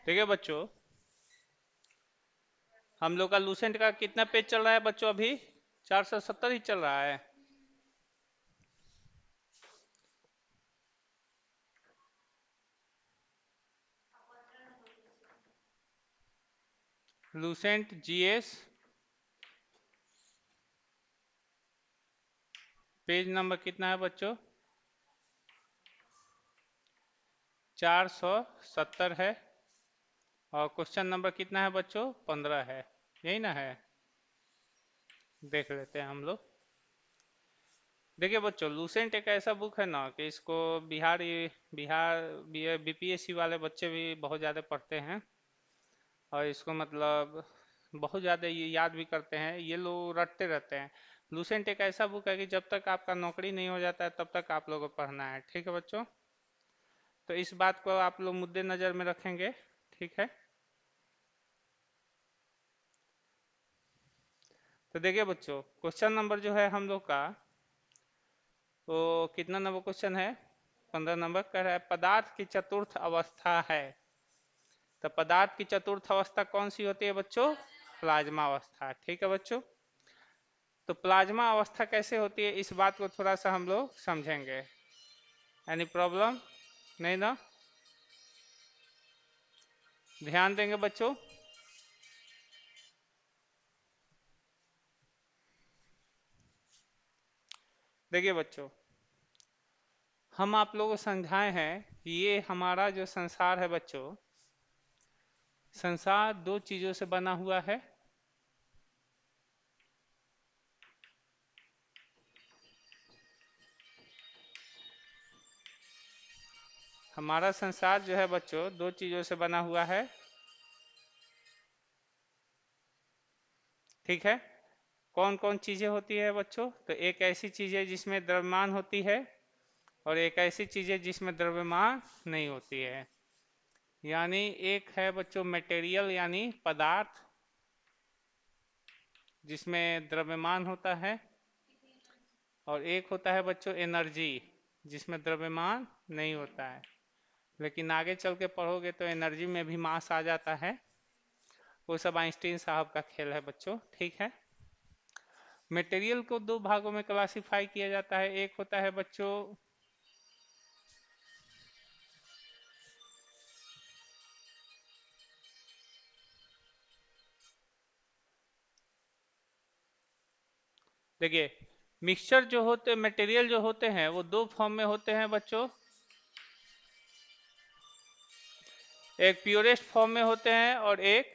देखिए बच्चों, हम लोग का लूसेंट का कितना पेज चल रहा है बच्चों? अभी 470 ही चल रहा है। लूसेंट जीएस पेज नंबर कितना है बच्चों? 470 है। और क्वेश्चन नंबर कितना है बच्चों? 15 है। यही ना है? देख लेते हैं हम लोग। देखिए बच्चों, लूसेंट एक ऐसा बुक है ना कि इसको बिहार बीपीएससी वाले बच्चे भी बहुत ज़्यादा पढ़ते हैं। और इसको मतलब बहुत ज़्यादा ये याद भी करते हैं, ये लोग रटते रहते हैं। लूसेंट एक ऐसा बुक है कि जब तक आपका नौकरी नहीं हो जाता है तब तक आप लोगों को पढ़ना है। ठीक है बच्चों? तो इस बात को आप लोग मुद्दे नज़र में रखेंगे। ठीक है? तो देखिए बच्चों, क्वेश्चन नंबर जो है हम लोग का, वो कितना नंबर क्वेश्चन है? 15 नंबर कह रहा है पदार्थ की चतुर्थ अवस्था है। तो पदार्थ की चतुर्थ अवस्था कौन सी होती है बच्चों? प्लाज्मा अवस्था। ठीक है बच्चों? तो प्लाज्मा अवस्था कैसे होती है, इस बात को थोड़ा सा हम लोग समझेंगे। Any problem? नहीं ना? ध्यान देंगे बच्चों। देखिए बच्चों, हम आप लोगों को समझाए हैं कि ये हमारा जो संसार है बच्चों, संसार दो चीजों से बना हुआ है। हमारा संसार जो है बच्चों, दो चीजों से बना हुआ है। ठीक है? कौन कौन चीजें होती है बच्चों? तो एक ऐसी चीज है जिसमें द्रव्यमान होती है, और एक ऐसी चीज है जिसमें द्रव्यमान नहीं होती है। यानी एक है बच्चों मटेरियल यानी पदार्थ, जिसमें द्रव्यमान होता है। और एक होता है बच्चों एनर्जी, जिसमें द्रव्यमान नहीं होता है। लेकिन आगे चल के पढ़ोगे तो एनर्जी में भी मास आ जाता है। वो सब आइंस्टीन साहब का खेल है बच्चों। ठीक है? मटेरियल को दो भागों में क्लासिफाई किया जाता है। एक होता है बच्चों देखिए, मिक्सचर जो होते मटेरियल जो होते हैं वो दो फॉर्म में होते हैं बच्चों। एक प्योरेस्ट फॉर्म में होते हैं और एक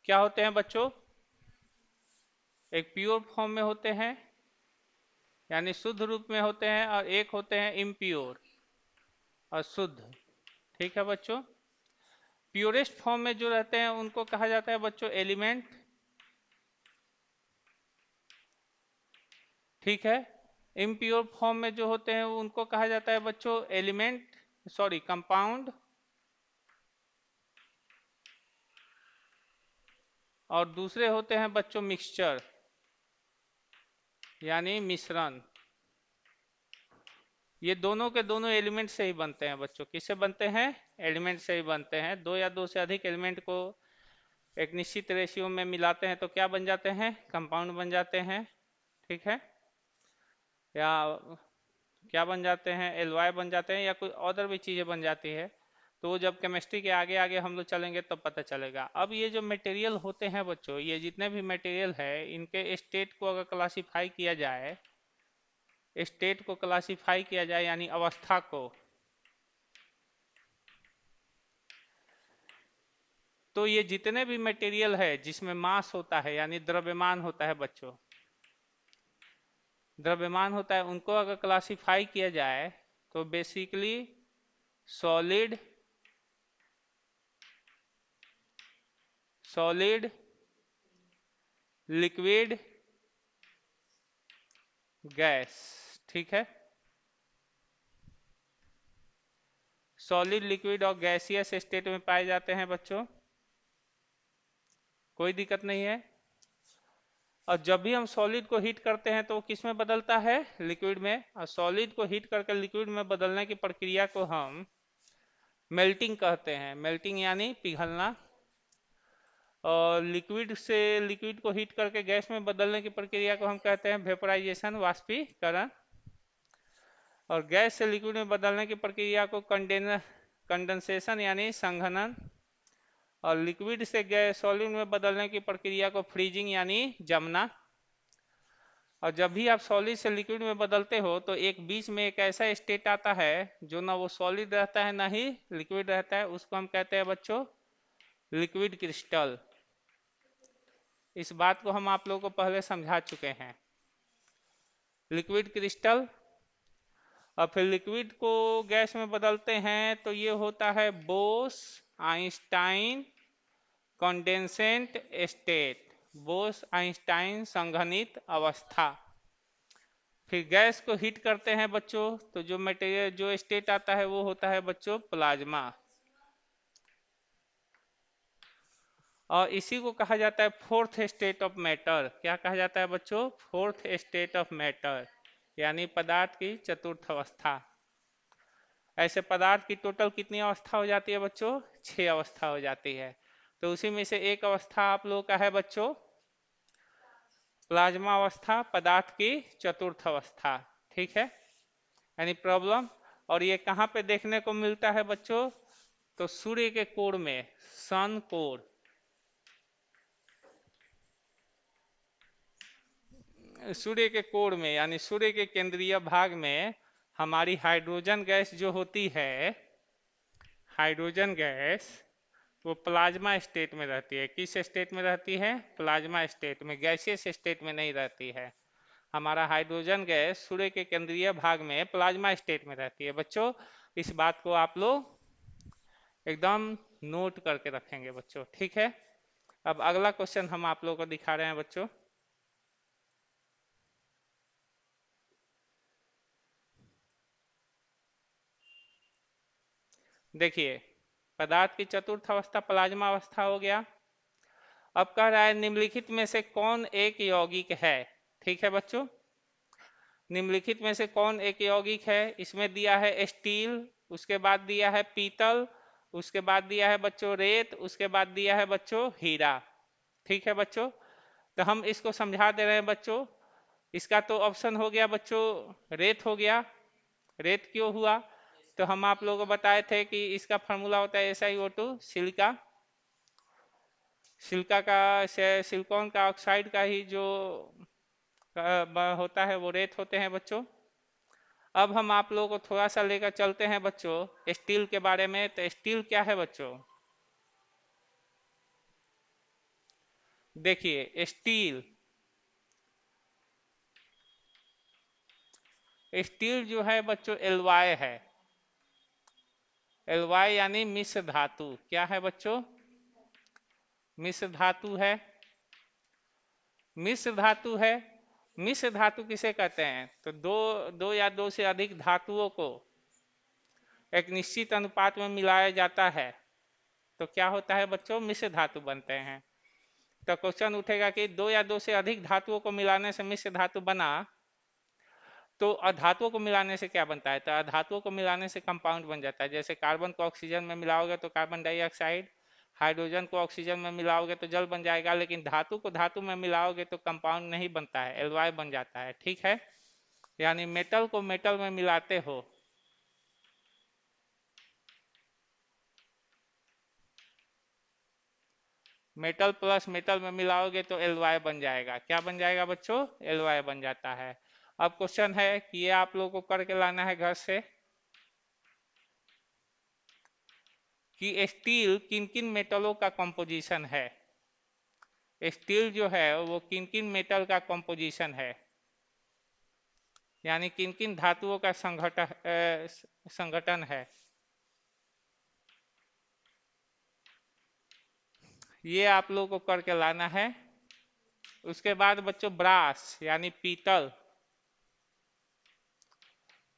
क्या होते हैं बच्चों? एक प्योर फॉर्म में होते हैं यानी शुद्ध रूप में होते हैं, और एक होते हैं इम्प्योर, अशुद्ध। ठीक है बच्चों? प्योरेस्ट फॉर्म में जो रहते हैं उनको कहा जाता है बच्चों एलिमेंट। ठीक है? इम्प्योर फॉर्म में जो होते हैं उनको कहा जाता है बच्चों एलिमेंट, सॉरी कंपाउंड। और दूसरे होते हैं बच्चों मिक्सचर यानी मिश्रण। ये दोनों के दोनों एलिमेंट से ही बनते हैं बच्चों। किससे बनते हैं? एलिमेंट से ही बनते हैं। दो या दो से अधिक एलिमेंट को एक निश्चित रेशियो में मिलाते हैं तो क्या बन जाते हैं? कंपाउंड बन जाते हैं। ठीक है? या क्या बन जाते हैं? एलवाई बन जाते हैं, या कोई अदर भी चीज़ें बन जाती है। तो वो जब केमिस्ट्री के आगे आगे हम लोग चलेंगे तब पता चलेगा। अब ये जो मटेरियल होते हैं बच्चों, ये जितने भी मटेरियल है इनके स्टेट को अगर क्लासीफाई किया जाए, स्टेट को क्लासीफाई किया जाए यानी अवस्था को, तो ये जितने भी मटेरियल है जिसमें मास होता है यानी द्रव्यमान होता है बच्चों, द्रव्यमान होता है, उनको अगर क्लासीफाई किया जाए तो basically solid, solid, liquid, gas. ठीक है? सॉलिड, लिक्विड और गैसियस स्टेट में पाए जाते हैं बच्चों। कोई दिक्कत नहीं है। और जब भी हम सॉलिड को हीट करते हैं तो वो किस में बदलता है? लिक्विड में। और सॉलिड को हीट करके लिक्विड में बदलने की प्रक्रिया को हम मेल्टिंग कहते हैं, मेल्टिंग यानी पिघलना। और लिक्विड से लिक्विड को हीट करके गैस में बदलने की प्रक्रिया को हम कहते हैं वेपोराइजेशन, वाष्पीकरण। और गैस से लिक्विड में बदलने की प्रक्रिया को कंडेंसेशन यानी संघनन। और लिक्विड से गैस सॉलिड में बदलने की प्रक्रिया को फ्रीजिंग यानी जमना। और जब भी आप सॉलिड से लिक्विड में बदलते हो तो एक बीच में एक ऐसा स्टेट आता है जो ना वो सॉलिड रहता है ना ही लिक्विड रहता है, उसको हम कहते हैं बच्चों लिक्विड क्रिस्टल। इस बात को हम आप लोगों को पहले समझा चुके हैं, लिक्विड क्रिस्टल। और फिर लिक्विड को गैस में बदलते हैं तो ये होता है Bose Einstein condensate state, Bose Einstein संघनित अवस्था। फिर गैस को हीट करते हैं बच्चों तो जो मटेरियल जो स्टेट आता है वो होता है बच्चों प्लाज्मा। और इसी को कहा जाता है फोर्थ स्टेट ऑफ मैटर। क्या कहा जाता है बच्चों? फोर्थ स्टेट ऑफ मैटर, यानी पदार्थ की चतुर्थ अवस्था। ऐसे पदार्थ की टोटल कितनी अवस्था हो जाती है बच्चों? 6 अवस्था हो जाती है। तो उसी में से एक अवस्था आप लोगों का है बच्चों प्लाज्मा अवस्था, पदार्थ की चतुर्थ अवस्था। ठीक है, यानी प्रॉब्लम। और ये कहाँ पे देखने को मिलता है बच्चों? तो सूर्य के कोर में, सन कोर। सूर्य के कोर में यानी सूर्य के केंद्रीय भाग में हमारी हाइड्रोजन गैस जो होती है, हाइड्रोजन गैस, वो प्लाज्मा स्टेट में रहती है। किस स्टेट में रहती है? प्लाज्मा स्टेट में, गैसियस स्टेट में नहीं रहती है। हमारा हाइड्रोजन गैस सूर्य के केंद्रीय भाग में प्लाज्मा स्टेट में रहती है बच्चों। इस बात को आप लोग एकदम नोट करके रखेंगे बच्चों, ठीक है। अब अगला क्वेश्चन हम आप लोगों को दिखा रहे हैं बच्चों। देखिए, पदार्थ की चतुर्थ अवस्था प्लाज्मा अवस्था हो गया। अब कह रहा है निम्नलिखित में से कौन एक यौगिक है। ठीक है बच्चों, निम्नलिखित में से कौन एक यौगिक है? इसमें दिया है स्टील, उसके बाद दिया है पीतल, उसके बाद दिया है बच्चों रेत, उसके बाद दिया है बच्चों हीरा। ठीक है बच्चों, तो हम इसको समझा दे रहे हैं बच्चों। इसका तो ऑप्शन हो गया बच्चों रेत हो गया। रेत क्यों हुआ? तो हम आप लोगों को बताए थे कि इसका फार्मूला होता है SiO2, सिलिका। सिलिका का सिलिकॉन का ऑक्साइड का ही जो होता है वो रेत होते हैं बच्चों। अब हम आप लोगों को थोड़ा सा लेकर चलते हैं बच्चों स्टील के बारे में। तो स्टील क्या है बच्चों? देखिए स्टील, स्टील जो है बच्चों एलवाय है। एलवाय यानी मिश्र धातु। क्या है बच्चों? मिश्र धातु है। मिश्र धातु है। मिश्र धातु किसे कहते हैं? तो दो या दो से अधिक धातुओं को एक निश्चित अनुपात में मिलाया जाता है तो क्या होता है बच्चों? मिश्र धातु बनते हैं। तो क्वेश्चन उठेगा कि दो या दो से अधिक धातुओं को मिलाने से मिश्र धातु बना, तो अधातुओं को मिलाने से क्या बनता है? तो अधातुओं को मिलाने से कंपाउंड बन जाता है। जैसे कार्बन को ऑक्सीजन में मिलाओगे तो कार्बन डाइऑक्साइड, हाइड्रोजन को ऑक्सीजन में मिलाओगे तो जल बन जाएगा, लेकिन धातु को धातु में मिलाओगे तो कंपाउंड नहीं बनता है, एलवाय बन जाता है। ठीक है, यानी मेटल को मेटल में मिलाते हो, मेटल प्लस मेटल में मिलाओगे तो एलवाय बन जाएगा। क्या बन जाएगा बच्चों? एलवाय बन जाता है। अब क्वेश्चन है कि ये आप लोगों को करके लाना है घर से कि स्टील किन किन मेटलों का कंपोजिशन है। स्टील जो है वो किन किन मेटल का कंपोजिशन है, यानी किन किन धातुओं का संगठन है। ये आप लोगों को करके लाना है। उसके बाद बच्चों ब्रास यानी पीतल।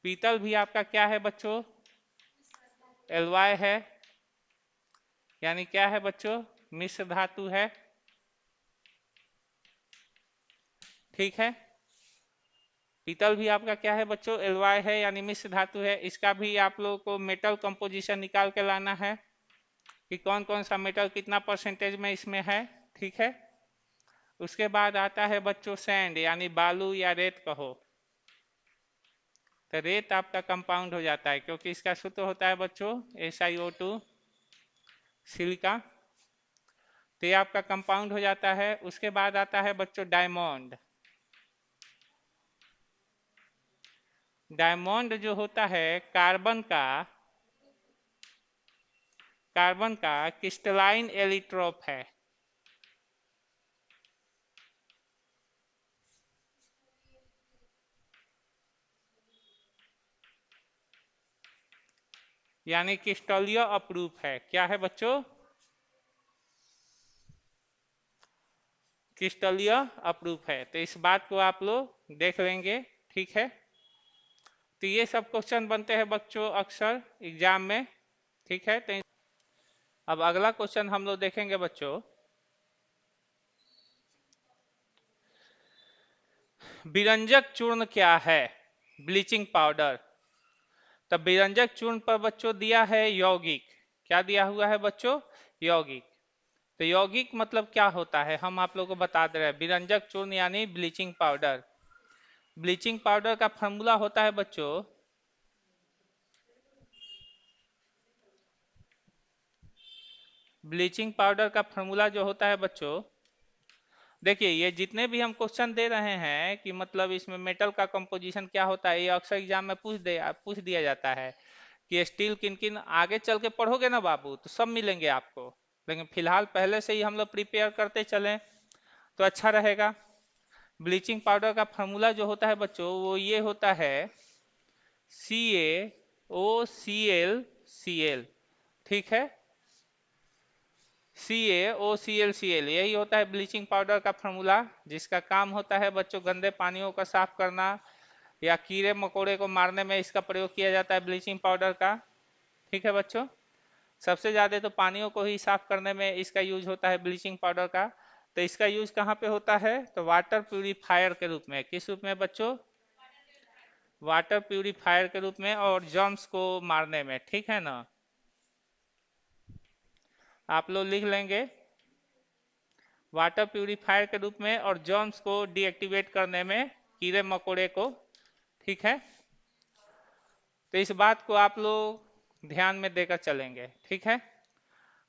पीतल भी आपका क्या है बच्चों? एलवाय है, यानी क्या है बच्चों? मिश्र धातु है। ठीक है, पीतल भी आपका क्या है बच्चों, एलवाय है यानी मिश्र धातु है। इसका भी आप लोगों को मेटल कंपोजिशन निकाल के लाना है कि कौन कौन सा मेटल कितना परसेंटेज में इसमें है। ठीक है, उसके बाद आता है बच्चों सैंड यानी बालू या रेत कहो। तो रेत आपका कंपाउंड हो जाता है क्योंकि इसका सूत्र होता है बच्चों SiO2 सिलिका। तो ये आपका कंपाउंड हो जाता है। उसके बाद आता है बच्चों डायमंड। डायमंड जो होता है कार्बन का क्रिस्टलाइन एलिट्रोप है। यानी क्रिस्टलीय अपरूप है। क्या है बच्चों, क्रिस्टलीय अपरूप है। तो इस बात को आप लोग देख लेंगे। ठीक है, तो ये सब क्वेश्चन बनते हैं बच्चों अक्सर एग्जाम में। ठीक है, तो अब अगला क्वेश्चन हम लोग देखेंगे बच्चों, विरंजक चूर्ण क्या है, ब्लीचिंग पाउडर। तब विरंजक चूर्ण पर बच्चों दिया है यौगिक। क्या दिया हुआ है बच्चों, यौगिक। तो यौगिक मतलब क्या होता है हम आप लोगों को बता दे रहे हैं। विरंजक चूर्ण यानी ब्लीचिंग पाउडर। ब्लीचिंग पाउडर का फॉर्मूला होता है बच्चों, ब्लीचिंग पाउडर का फॉर्मूला जो होता है बच्चों, देखिए ये जितने भी हम क्वेश्चन दे रहे हैं कि मतलब इसमें मेटल का कंपोजिशन क्या होता है, ये अक्सर एग्जाम में पूछ दिया जाता है कि स्टील किन किन। आगे चल के पढ़ोगे ना बाबू तो सब मिलेंगे आपको, लेकिन फिलहाल पहले से ही हम लोग प्रिपेयर करते चलें तो अच्छा रहेगा। ब्लीचिंग पाउडर का फार्मूला जो होता है बच्चों वो ये होता है CaOClCl। ठीक है, CaOClCl यही होता है ब्लीचिंग पाउडर का फार्मूला, जिसका काम होता है बच्चों गंदे पानियों का साफ करना या कीड़े मकोड़े को मारने में इसका प्रयोग किया जाता है ब्लीचिंग पाउडर का। ठीक है बच्चों, सबसे ज़्यादा तो पानियों को ही साफ करने में इसका यूज होता है ब्लीचिंग पाउडर का। तो इसका यूज कहाँ पे होता है, तो वाटर प्यूरिफायर के रूप में। किस रूप में बच्चों, वाटर प्यूरिफायर के रूप में और जर्म्स को मारने में। ठीक है ना, आप लोग लिख लेंगे वाटर प्यूरिफायर के रूप में और जर्म्स को डीएक्टिवेट करने में, कीड़े मकोड़े को। ठीक है, तो इस बात को आप लोग ध्यान में देकर चलेंगे। ठीक है,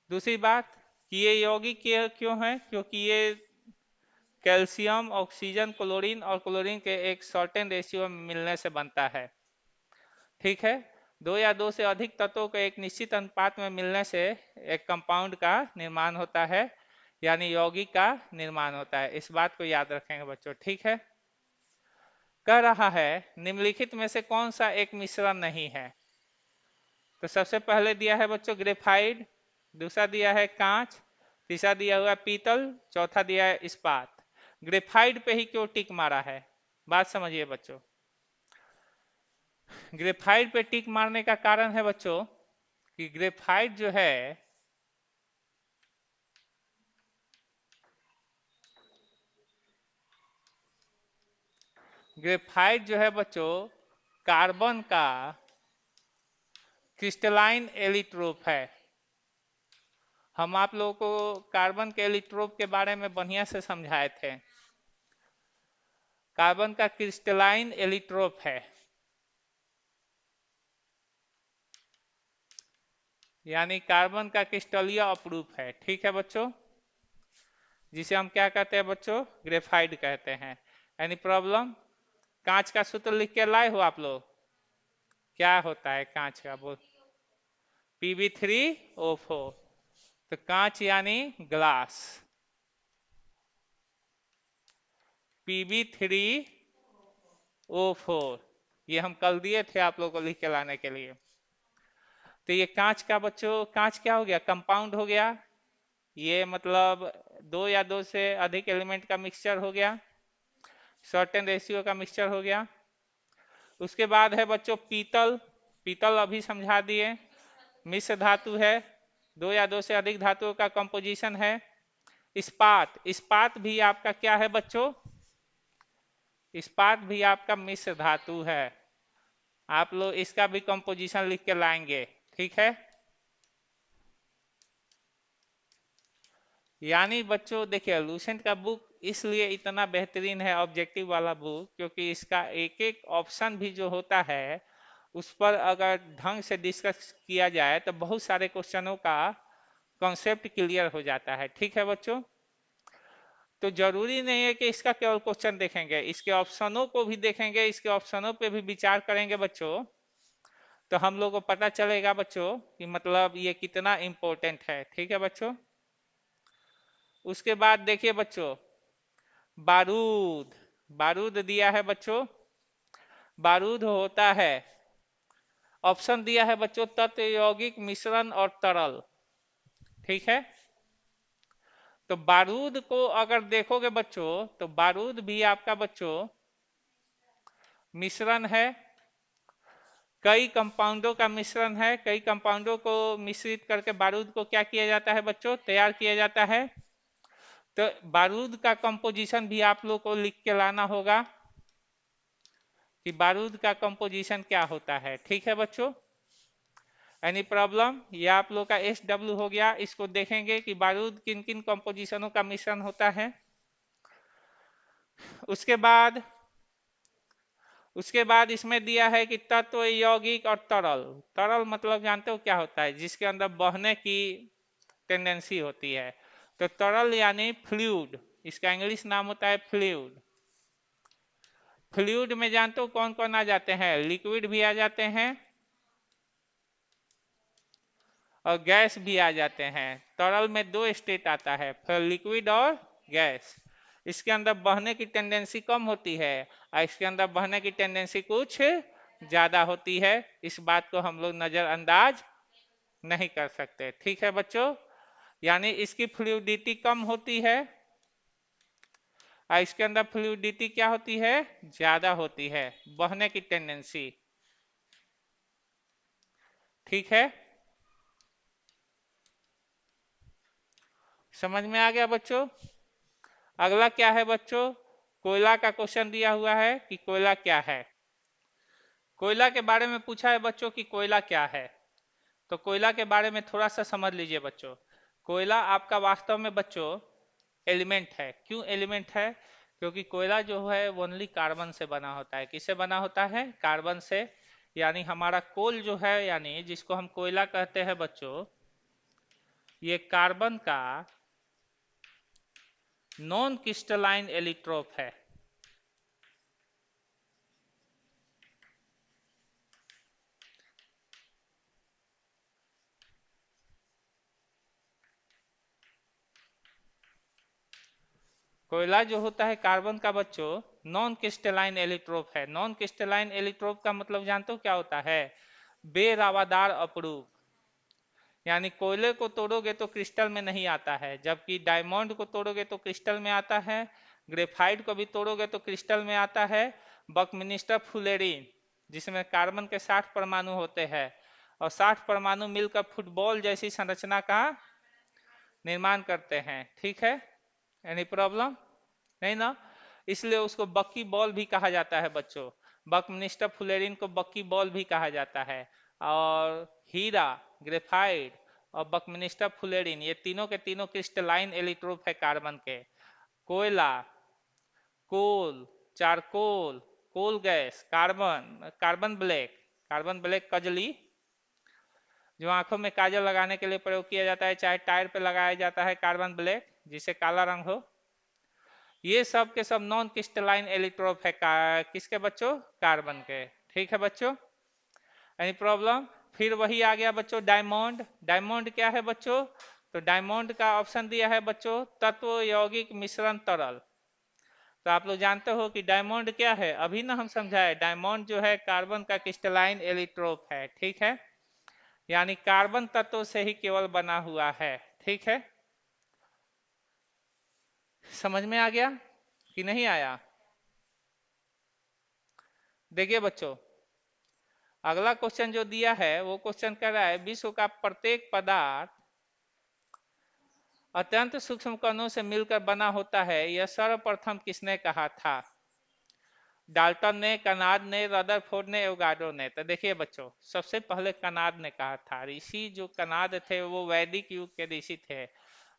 दूसरी बात कि ये यौगिक क्यों है, क्योंकि ये कैल्शियम ऑक्सीजन क्लोरीन और क्लोरीन के एक सर्टेन रेशियो में मिलने से बनता है। ठीक है, दो या दो से अधिक तत्वों के एक निश्चित अनुपात में मिलने से एक कंपाउंड का निर्माण होता है यानी यौगिक का निर्माण होता है। इस बात को याद रखेंगे बच्चों। ठीक है, कह रहा है निम्नलिखित में से कौन सा एक मिश्रण नहीं है। तो सबसे पहले दिया है बच्चों ग्रेफाइट, दूसरा दिया है कांच, तीसरा दिया हुआ है पीतल, चौथा दिया है इस्पात। ग्रेफाइट पे ही क्यों टिक मारा है, बात समझिए बच्चों। ग्रेफाइट पे टिक मारने का कारण है बच्चों कि ग्रेफाइट जो है, ग्रेफाइट जो है बच्चों कार्बन का क्रिस्टलाइन एलिट्रोप है। हम आप लोगों को कार्बन के एलिट्रोप के बारे में बढ़िया से समझाए थे। कार्बन का क्रिस्टलाइन एलिट्रोप है यानी कार्बन का क्रिस्टलीय अपरूप है। ठीक है बच्चों, जिसे हम क्या कहते हैं बच्चों, ग्रेफाइट कहते हैं। एनी प्रॉब्लम, कांच का सूत्र लिख के लाए हो आप लोग, क्या होता है कांच का, बोल Pb3O4। तो कांच यानी ग्लास, Pb3O4 ये हम कल दिए थे आप लोग को लिख के लाने के लिए। तो ये कांच का बच्चों, कांच क्या हो गया, कंपाउंड हो गया। ये मतलब दो या दो से अधिक एलिमेंट का मिक्सचर हो गया, सर्टेन रेशियो का मिक्सचर हो गया। उसके बाद है बच्चों पीतल, पीतल अभी समझा दिए, मिश्र धातु है, दो या दो से अधिक धातुओं का कंपोजिशन है। इस्पात, इस्पात भी आपका क्या है बच्चों, इस्पात भी आपका मिश्र धातु है। आप लोग इसका भी कंपोजिशन लिख के लाएंगे, ठीक है। यानी बच्चों देखिए, लूसेंट का बुक इसलिए इतना बेहतरीन है, ऑब्जेक्टिव वाला बुक, क्योंकि इसका एक एक ऑप्शन भी जो होता है उस पर अगर ढंग से डिस्कस किया जाए तो बहुत सारे क्वेश्चनों का कॉन्सेप्ट क्लियर हो जाता है, ठीक है बच्चों। तो जरूरी नहीं है कि इसका केवल क्वेश्चन देखेंगे, इसके ऑप्शनों को भी देखेंगे, इसके ऑप्शनों पे भी विचार करेंगे बच्चों, तो हम लोग को पता चलेगा बच्चों कि मतलब ये कितना इंपॉर्टेंट है, ठीक है बच्चों। उसके बाद देखिए बच्चों, बारूद, बारूद दिया है बच्चों। बारूद होता है, ऑप्शन दिया है बच्चों, तत्व यौगिक मिश्रण और तरल, ठीक है। तो बारूद को अगर देखोगे बच्चों तो बारूद भी आपका बच्चों मिश्रण है, कई कंपाउंडों का मिश्रण है। कई कंपाउंडों को मिश्रित करके बारूद को क्या किया जाता है बच्चों, तैयार किया जाता है। तो बारूद का कंपोजिशन भी आप लोग को लिख के लाना होगा कि बारूद का कंपोजिशन क्या होता है, ठीक है बच्चों। Any problem? ये आप लोग का SW हो गया। इसको देखेंगे कि बारूद किन किन कंपोजिशनों का मिश्रण होता है। उसके बाद इसमें दिया है कि तत्व यौगिक और तरल। तरल मतलब जानते हो क्या होता है, जिसके अंदर बहने की टेंडेंसी होती है। तो तरल यानी फ्लूइड, इसका इंग्लिश नाम होता है फ्लूइड। फ्लूइड में जानते हो कौन कौन आ जाते हैं, लिक्विड भी आ जाते हैं और गैस भी आ जाते हैं। तरल में दो स्टेट आता है, फिर लिक्विड और गैस। इसके अंदर बहने की टेंडेंसी कम होती है और इसके अंदर बहने की टेंडेंसी कुछ ज्यादा होती है। इस बात को हम लोग नजरअंदाज नहीं कर सकते, ठीक है बच्चों। यानी इसकी फ्लूइडिटी कम होती है और इसके अंदर फ्लूइडिटी क्या होती है, ज्यादा होती है, बहने की टेंडेंसी, ठीक है। समझ में आ गया बच्चों। अगला क्या है बच्चों, कोयला का क्वेश्चन दिया हुआ है कि कोयला क्या है। कोयला के बारे में पूछा है बच्चों कि कोयला क्या है। तो कोयला के बारे में थोड़ा सा समझ लीजिए बच्चों। कोयला आपका वास्तव में बच्चों एलिमेंट है। क्यों एलिमेंट है, क्योंकि कोयला जो है वो ओनली कार्बन से बना होता है। किससे बना होता है, कार्बन से। यानी हमारा कोल जो है, यानी जिसको हम कोयला कहते हैं बच्चों, ये कार्बन का नॉन क्रिस्टलाइन एलिट्रोप है। कोयला जो होता है कार्बन का बच्चों नॉन क्रिस्टलाइन एलिट्रोप है। नॉन क्रिस्टलाइन एलिट्रोप का मतलब जानते हो क्या होता है, बेरावादार अपरूप। यानी कोयले को तोड़ोगे तो क्रिस्टल में नहीं आता है, जबकि डायमंड को तोड़ोगे तो क्रिस्टल में आता है। ग्रेफाइट को भी तोड़ोगे तो क्रिस्टल में आता है। बकमिस्टर फुलेरिन, जिसमें कार्बन के 60 परमाणु होते हैं और 60 परमाणु मिलकर फुटबॉल जैसी संरचना का निर्माण करते हैं, ठीक है। एनी प्रॉब्लम नहीं ना। इसलिए उसको बक्की बॉल भी कहा जाता है बच्चों। बकमिस्टर फुलेरिन को बक्की बॉल भी कहा जाता है। और हीरा, ग्रेफाइट और बकमिस्टर फुलेरिन, ये तीनों के तीनों क्रिस्टलाइन एलिट्रोप है कार्बन के। कोयला, coal, charcoal, coal gas, carbon, carbon black, carbon black कजली जो आंखों में काजल लगाने के लिए प्रयोग किया जाता है, चाहे टायर पे लगाया जाता है कार्बन ब्लैक जिसे काला रंग हो। ये सब के सब नॉन क्रिस्टलाइन एलिट्रोप है किसके बच्चों, कार्बन के, ठीक है बच्चों। Any problem? फिर वही आ गया बच्चों डायमंड। डायमंड क्या है बच्चों, तो डायमंड का ऑप्शन दिया है बच्चों, तत्व यौगिक मिश्रण तरल। तो आप लोग जानते हो कि डायमंड क्या है, अभी ना हम समझाए, डायमंड जो है कार्बन का क्रिस्टलाइन एलिट्रोप है, ठीक है। यानी कार्बन तत्व से ही केवल बना हुआ है, ठीक है। समझ में आ गया कि नहीं आया? देखिए बच्चों, अगला क्वेश्चन जो दिया है वो क्वेश्चन कह रहा है, विश्व का प्रत्येक पदार्थ अत्यंत सूक्ष्म कणों से मिलकर बना होता है, यह सर्वप्रथम किसने कहा था। डाल्टन ने, कनाद ने, रदरफोर्ड ने, एवोगाड्रो ने। तो देखिए बच्चों, सबसे पहले कनाद ने कहा था। ऋषि जो कनाद थे वो वैदिक युग के ऋषि थे,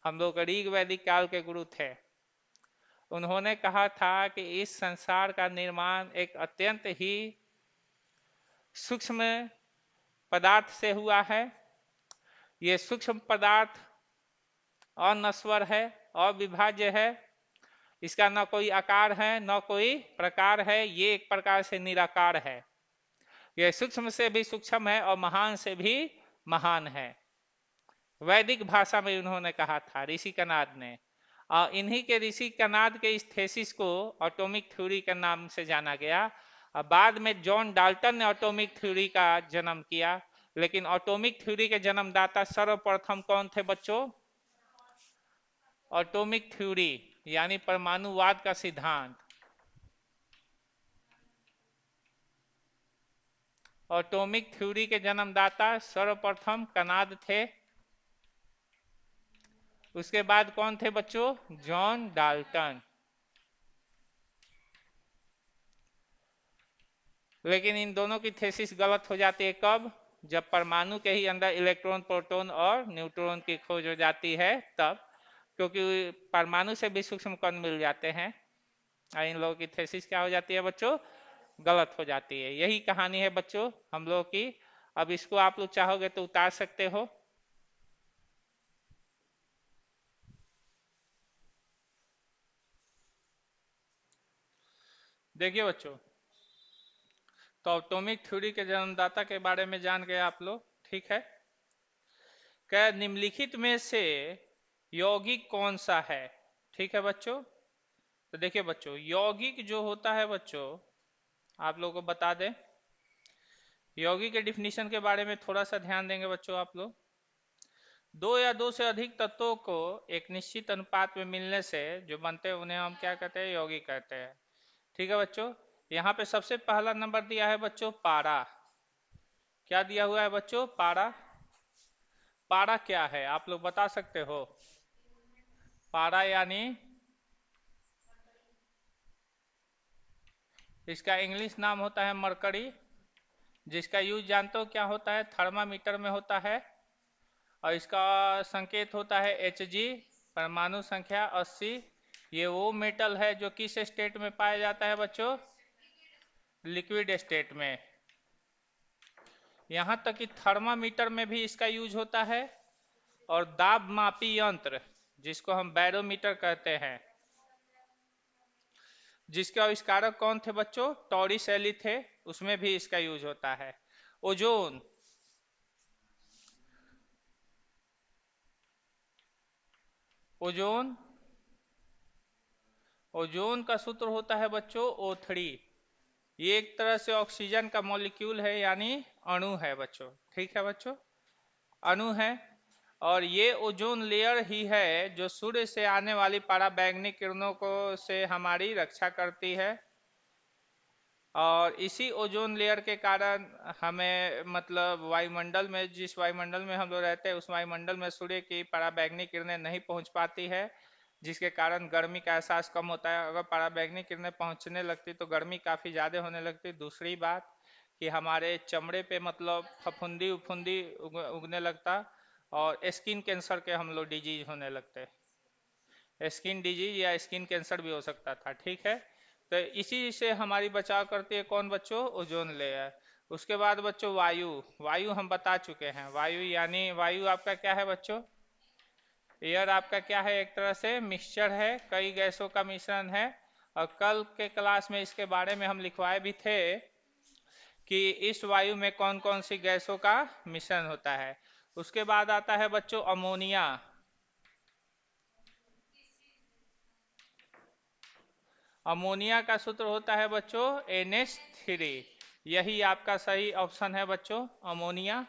हम लोग ऋग वैदिक काल के गुरु थे। उन्होंने कहा था कि इस संसार का निर्माण एक अत्यंत ही सूक्ष्म पदार्थ से हुआ है। ये सूक्ष्म पदार्थ अनश्वर है, अविभाज्य है, इसका न कोई आकार है न कोई प्रकार है, ये एक प्रकार से निराकार है। यह सूक्ष्म से भी सूक्ष्म है और महान से भी महान है। वैदिक भाषा में उन्होंने कहा था ऋषि कनाद ने। और इन्हीं के ऋषि कनाद के इस थेसिस को एटॉमिक थ्योरी के नाम से जाना गया। और बाद में जॉन डाल्टन ने एटॉमिक थ्योरी का जन्म किया। लेकिन एटॉमिक थ्योरी के जन्मदाता सर्वप्रथम कौन थे बच्चों? एटॉमिक थ्योरी यानी परमाणुवाद का सिद्धांत। एटॉमिक थ्योरी के जन्मदाता सर्वप्रथम कनाद थे। उसके बाद कौन थे बच्चों? John Dalton. लेकिन इन दोनों की थेसिस गलत हो जाती है कब? जब परमाणु के ही अंदर इलेक्ट्रॉन, प्रोटॉन और न्यूट्रॉन की खोज हो जाती है तब। क्योंकि परमाणु से भी सूक्ष्म कण मिल जाते हैं और इन लोगों की थेसिस क्या हो जाती है बच्चों? गलत हो जाती है। यही कहानी है बच्चों हम लोगों की। अब इसको आप लोग चाहोगे तो उतार सकते हो। देखिए बच्चों, तो एटॉमिक थ्योरी के जन्मदाता के बारे में जान गए आप लोग, ठीक है। क्या निम्नलिखित में से यौगिक कौन सा है? ठीक है बच्चों। तो देखिए बच्चों, यौगिक जो होता है बच्चों, आप लोगों को बता दें, यौगिक के डिफिनीशन के बारे में थोड़ा सा ध्यान देंगे बच्चों आप लोग। दो या दो से अधिक तत्वों को एक निश्चित अनुपात में मिलने से जो बनते हैं उन्हें हम क्या कहते हैं? यौगिक कहते हैं। ठीक है बच्चों। यहाँ पे सबसे पहला नंबर दिया है बच्चों पारा। क्या दिया हुआ है बच्चों? पारा। पारा क्या है आप लोग बता सकते हो? पारा यानी, इसका इंग्लिश नाम होता है मरकरी, जिसका यूज जानते हो क्या होता है? थर्मामीटर में होता है। और इसका संकेत होता है Hg, परमाणु संख्या 80। ये वो मेटल है जो किस स्टेट में पाया जाता है बच्चों? लिक्विड स्टेट में। यहाँ तक कि थर्मामीटर में भी इसका यूज होता है। और दाब मापी यंत्र, जिसको हम बैरोमीटर कहते हैं, जिसके आविष्कारक कौन थे बच्चों? टॉरिसैली थे, उसमें भी इसका यूज होता है। ओजोन, ओजोन, ओजोन का सूत्र होता है बच्चों O3। ये एक तरह से ऑक्सीजन का मॉलिक्यूल है, यानी अणु है बच्चों। ठीक है बच्चों, अणु है। और ये ओजोन लेयर ही है जो सूर्य से आने वाली पराबैंगनी किरणों को से हमारी रक्षा करती है। और इसी ओजोन लेयर के कारण हमें, मतलब वायुमंडल में, जिस वायुमंडल में हम लोग रहते हैं उस वायुमंडल में सूर्य की पराबैंगनी किरणें नहीं पहुंच पाती है, जिसके कारण गर्मी का एहसास कम होता है। अगर पराबैंगनी किरणें पहुंचने लगती तो गर्मी काफ़ी ज़्यादा होने लगती। दूसरी बात कि हमारे चमड़े पे मतलब फफूंदी उफुंदी उगने लगता और स्किन कैंसर के हम लोग डिजीज होने लगते। स्किन डिजीज या स्किन कैंसर भी हो सकता था। ठीक है, तो इसी से हमारी बचाव करती है कौन बच्चों? Ozone layer. उसके बाद बच्चों वायु। वायु हम बता चुके हैं। वायु यानी, वायु आपका क्या है बच्चों? एयर आपका क्या है? एक तरह से मिक्सचर है, कई गैसों का मिश्रण है। और कल के क्लास में इसके बारे में हम लिखवाए भी थे कि इस वायु में कौन कौन सी गैसों का मिश्रण होता है। उसके बाद आता है बच्चों अमोनिया। अमोनिया का सूत्र होता है बच्चों NH3। यही आपका सही ऑप्शन है बच्चों, अमोनिया।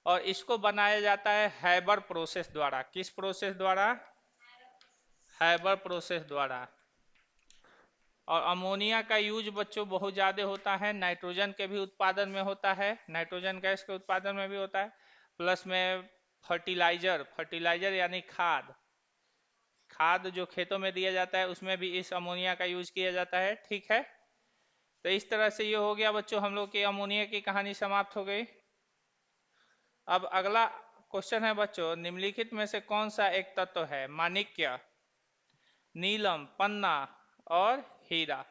और इसको बनाया जाता है हैबर प्रोसेस द्वारा। किस प्रोसेस द्वारा? हैबर प्रोसेस द्वारा। और अमोनिया का यूज बच्चों बहुत ज़्यादा होता है, नाइट्रोजन के भी उत्पादन में होता है, नाइट्रोजन गैस के उत्पादन में भी होता है, प्लस में फर्टिलाइजर, फर्टिलाइजर यानी खाद, खाद जो खेतों में दिया जाता है उसमें भी इस अमोनिया का यूज किया जाता है। ठीक है, तो इस तरह से ये हो गया बच्चों, हम लोग की अमोनिया की कहानी समाप्त हो गई। अब अगला क्वेश्चन है बच्चों, निम्नलिखित में से कौन सा एक तत्व है माणिक्य, नीलम, पन्ना और हीरा।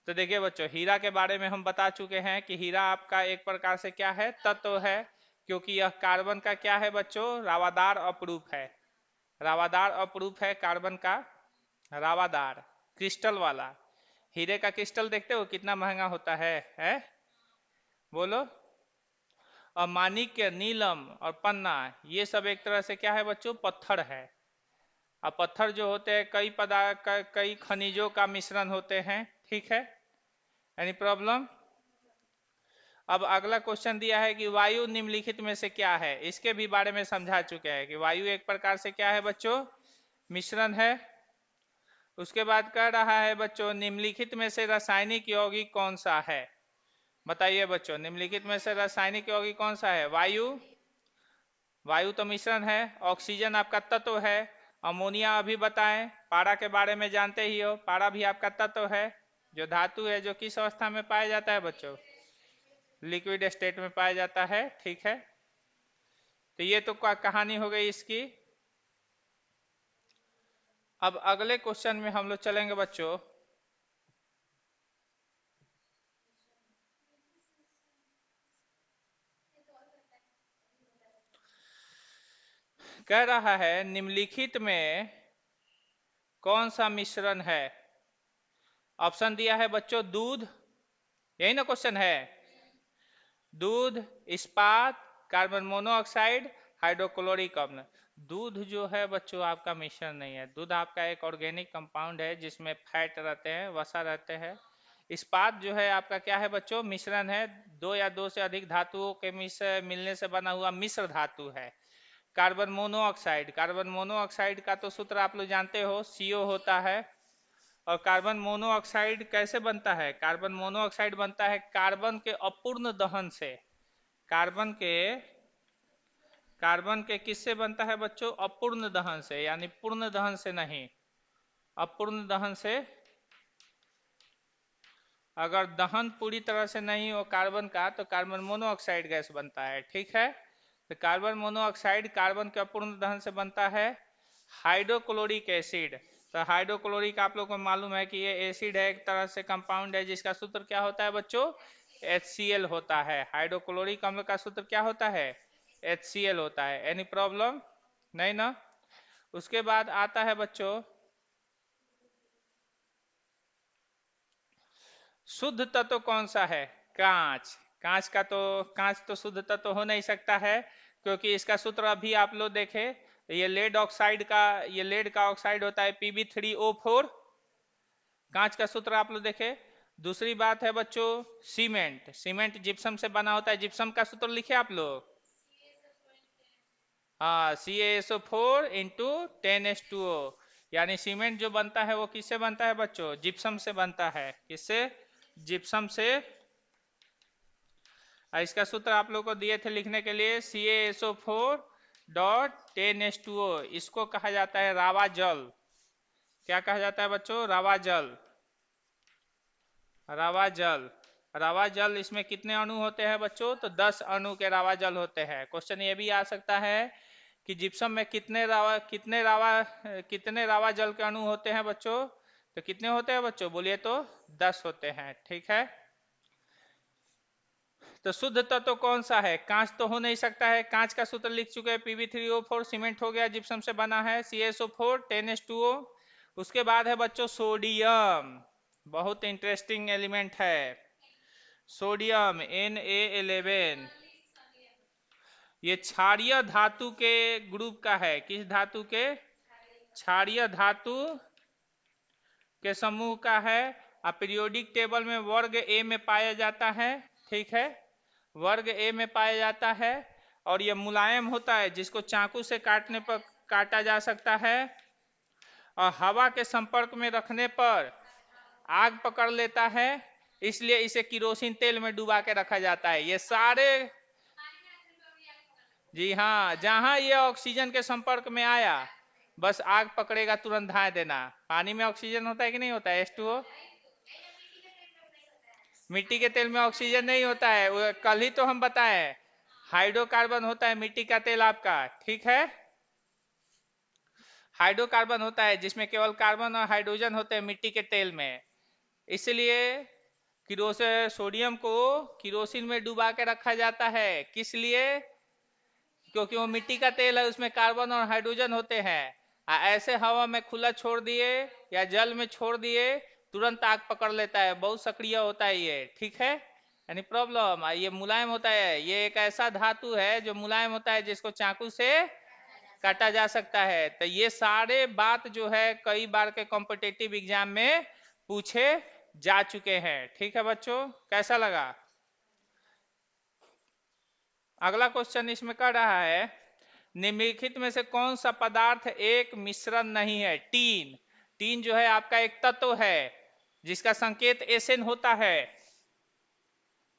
तो देखिए बच्चों, हीरा के बारे में हम बता चुके हैं कि हीरा आपका एक प्रकार से क्या है, तत्व है, क्योंकि यह कार्बन का क्या है बच्चों, रावादार अपरूप है। रावादार अपरूप है कार्बन का, रावादार क्रिस्टल वाला। हीरे का क्रिस्टल देखते हो कितना महंगा होता है बोलो। और माणिक्य, नीलम और पन्ना, ये सब एक तरह से क्या है बच्चों, पत्थर है। अब पत्थर जो होते हैं कई पदार्थ कई खनिजों का मिश्रण होते हैं, ठीक है। Any problem. अब अगला क्वेश्चन दिया है कि वायु निम्नलिखित में से क्या है, इसके भी बारे में समझा चुके हैं कि वायु एक प्रकार से क्या है बच्चों, मिश्रण है। उसके बाद कह रहा है बच्चों, निम्नलिखित में से रासायनिक यौगिक कौन सा है। बताइए बच्चों, निम्नलिखित में से रासायनिक यौगिक कौन सा है। वायु, वायु तो मिश्रण है। ऑक्सीजन आपका तत्व है। अमोनिया अभी बताएं। पारा के बारे में जानते ही हो, पारा भी आपका तत्व है, जो धातु है, जो किस अवस्था में पाया जाता है बच्चों, लिक्विड स्टेट में पाया जाता है, ठीक है। तो ये तो कहानी हो गई इसकी। अब अगले क्वेश्चन में हम लोग चलेंगे बच्चों। कह रहा है निम्नलिखित में कौन सा मिश्रण है। ऑप्शन दिया है बच्चों, दूध, यही ना क्वेश्चन है, दूध, इस्पात, कार्बन मोनोऑक्साइड, हाइड्रोक्लोरिक अम्ल। दूध जो है बच्चों आपका मिश्रण नहीं है। दूध आपका एक ऑर्गेनिक कंपाउंड है जिसमें फैट रहते हैं, वसा रहते हैं। इस्पात जो है आपका क्या है बच्चों, मिश्रण है, दो या दो से अधिक धातुओं के मिलने से बना हुआ मिश्र धातु है। कार्बन मोनोऑक्साइड, कार्बन मोनोऑक्साइड का तो सूत्र आप लोग जानते हो, CO होता है। और कार्बन मोनोऑक्साइड कैसे बनता है, कार्बन मोनोऑक्साइड बनता है कार्बन के अपूर्ण दहन से। कार्बन के, कार्बन के किससे बनता है बच्चों, अपूर्ण दहन से, यानी पूर्ण दहन से नहीं, अपूर्ण दहन से। अगर दहन पूरी तरह से नहीं हो कार्बन का तो कार्बन मोनोऑक्साइड गैस बनता है, ठीक है। तो कार्बन मोनोऑक्साइड कार्बन के अपूर्ण दहन से बनता है। हाइड्रोक्लोरिक एसिड, तो हाइड्रोक्लोरिक आप लोग को मालूम है कि ये एसिड है, एक तरह से कंपाउंड है जिसका सूत्र क्या होता है बच्चों, HCl होता है। हाइड्रोक्लोरिक अम्ल का सूत्र क्या होता है, HCl होता है। एनी प्रॉब्लम नहीं ना। उसके बाद आता है बच्चों, शुद्ध तत्व कौन सा है, कांच। कांच का तो, कांच तो शुद्ध तत्व हो नहीं सकता है, क्योंकि इसका सूत्र अभी आप लोग देखे, ये लेड ऑक्साइड का, ये लेड का ऑक्साइड होता है Pb3O4, कांच का सूत्र आप लोग देखे। दूसरी बात है बच्चों, सीमेंट, सीमेंट जिप्सम से बना होता है, जिप्सम का सूत्र लिखे आप लोग, हाँ, CaSO4 × 10H2O। यानी सीमेंट जो बनता है वो किससे बनता है बच्चों, जिप्सम से बनता है। किससे, जिप्सम से। इसका सूत्र आप लोग को दिए थे लिखने के लिए, CaSO4.10H2O। इसको कहा जाता है रावा जल। क्या कहा जाता है बच्चों, रावा जल, रावा जल। रावा जल, इसमें कितने अणु होते हैं बच्चों, तो 10 अणु के रावा जल होते हैं। क्वेश्चन ये भी आ सकता है कि जिप्सम में कितने रावा जल के अणु होते हैं बच्चों, तो कितने होते हैं बच्चों, बोलिए तो 10 होते हैं, ठीक है। तो शुद्ध तत्व कौन सा है, कांच तो हो नहीं सकता है, कांच का सूत्र लिख चुके हैं, Pb3O4, सीमेंट हो गया, जिप्सम से बना है, CaSO4 10H2O। उसके बाद है बच्चों सोडियम, बहुत इंटरेस्टिंग एलिमेंट है सोडियम, Na11। ये क्षारीय धातु के ग्रुप का है, किस धातु के, क्षारीय धातु के समूह का है। अब पीरियोडिक टेबल में वर्ग ए में पाया जाता है, ठीक है, वर्ग ए में पाया जाता है। और ये मुलायम होता है, जिसको चाकू से काटने पर काटा जा सकता है, और हवा के संपर्क में रखने पर आग पकड़ लेता है, इसलिए इसे किरोसिन तेल में डुबा के रखा जाता है। ये सारे, जी हाँ, जहां ये ऑक्सीजन के संपर्क में आया बस आग पकड़ेगा, तुरंत धाए देना। पानी में ऑक्सीजन होता है कि नहीं होता है, H2O। मिट्टी के तेल में ऑक्सीजन नहीं होता है, वो कल ही तो हम बताए, हाइड्रोकार्बन होता है मिट्टी का तेल आपका, ठीक है। हाइड्रोकार्बन होता है जिसमें केवल कार्बन और हाइड्रोजन होते हैं मिट्टी के तेल में। इसलिए सोडियम को किरोसिन में डुबा के रखा जाता है, किस लिए? क्योंकि वो मिट्टी का तेल है, उसमें कार्बन और हाइड्रोजन होते हैं। ऐसे हवा में खुला छोड़ दिए या जल में छोड़ दिए तुरंत आग पकड़ लेता है, बहुत सक्रिय होता है ये, ठीक है। यानी प्रॉब्लम, ये मुलायम होता है, ये एक ऐसा धातु है जो मुलायम होता है जिसको चाकू से काटा जा सकता है। तो ये सारे बात जो है कई बार के कॉम्पिटिटिव एग्जाम में पूछे जा चुके हैं, ठीक है बच्चों, कैसा लगा? अगला क्वेश्चन इसमें कर रहा है, निम्नलिखित में से कौन सा पदार्थ एक मिश्रण नहीं है? टीन। टीन जो है आपका एक तत्व है जिसका संकेत एसएन होता है।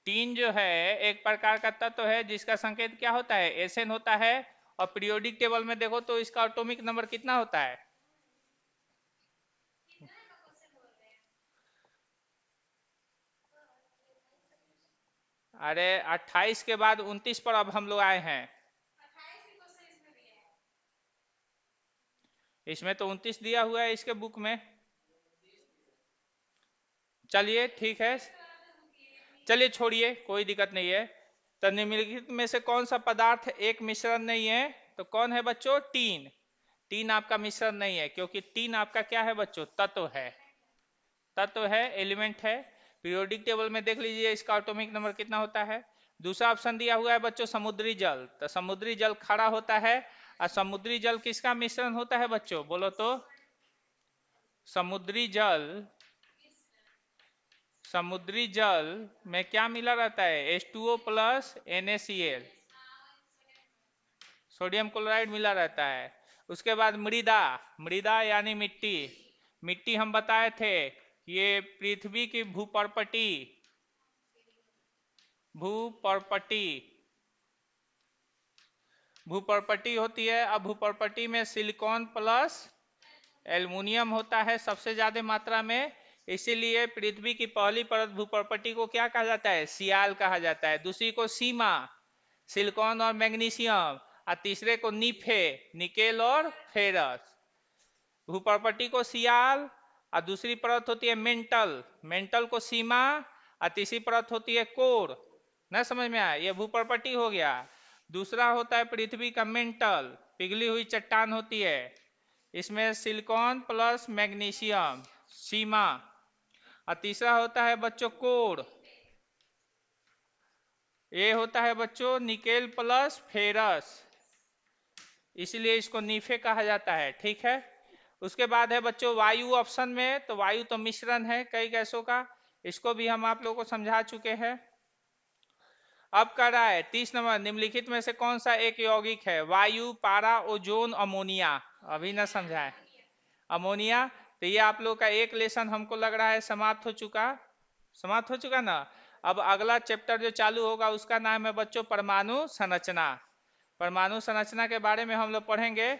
टीन जो है एक प्रकार का तत्व है जिसका संकेत क्या होता है? एसएन होता है। और पीरियोडिक टेबल में देखो तो इसका एटॉमिक नंबर कितना होता है? अरे 28 के बाद 29 पर अब हम लोग आए हैं। इसमें तो 29 दिया हुआ है इसके बुक में। चलिए ठीक है, चलिए छोड़िए, कोई दिक्कत नहीं है। तो निम्नलिखित में से कौन सा पदार्थ एक मिश्रण नहीं है? तो कौन है बच्चों? टीन। टीन आपका मिश्रण नहीं है क्योंकि टीन आपका क्या है बच्चों? तत्व है, तत्व है, एलिमेंट है। पीरियोडिक टेबल में देख लीजिए इसका एटॉमिक नंबर कितना होता है। दूसरा ऑप्शन दिया हुआ है बच्चों समुद्री जल, तो समुद्री जल खड़ा होता है। और समुद्री जल किसका मिश्रण होता है बच्चों, बोलो तो? समुद्री जल, समुद्री जल में क्या मिला रहता है? H2O plus NaCl, sodium chloride मिला रहता है। उसके बाद मृदा, मृदा यानी मिट्टी। मिट्टी हम बताए थे ये पृथ्वी की भूपर्पटी, भूपर्पटी, भूपर्पटी होती है। अब भूपर्पटी में सिलिकॉन प्लस एल्युमिनियम होता है सबसे ज्यादा मात्रा में। इसीलिए पृथ्वी की पहली परत भूपर्पटी को क्या कहा जाता है? सियाल कहा जाता है। दूसरी को सीमा, सिलिकॉन और मैग्नीशियम। और तीसरे को नीफे, निकेल और फेरस। भूपर्पटी को सियाल, और दूसरी परत होती है मेंटल, मेंटल को सीमा, और तीसरी परत होती है कोर। न समझ में आया? ये भूपर्पटी हो गया। दूसरा होता है पृथ्वी का मेंटल, पिघली हुई चट्टान होती है, इसमें सिलिकॉन प्लस मैग्नीशियम, सीमा। और तीसरा होता है बच्चों कोर, ये होता है बच्चों निकेल प्लस फेरस, इसलिए इसको नीफे कहा जाता है, ठीक है। उसके बाद है बच्चों वायु ऑप्शन में, तो वायु तो मिश्रण है कई गैसों का, इसको भी हम आप लोगों को समझा चुके हैं। अब कह रहा है 30 नंबर, निम्नलिखित में से कौन सा एक यौगिक है? वायु, पारा, ओजोन, अमोनिया। अभी ना समझाए, अमोनिया। तो ये आप लोग का एक लेसन हमको लग रहा है समाप्त हो चुका, समाप्त हो चुका ना। अब अगला चैप्टर जो चालू होगा उसका नाम है बच्चों परमाणु संरचना। परमाणु संरचना के बारे में हम लोग पढ़ेंगे।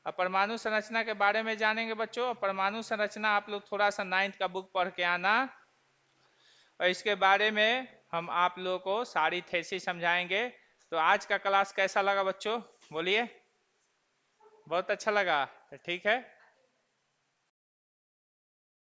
और परमाणु संरचना के बारे में जानेंगे बच्चों। परमाणु संरचना आप लोग थोड़ा सा 9th का बुक पढ़ के आना, और इसके बारे में हम आप लोगों को सारी थेसिस समझाएंगे। तो आज का क्लास कैसा लगा बच्चों, बोलिए? बहुत अच्छा लगा, तो ठीक है।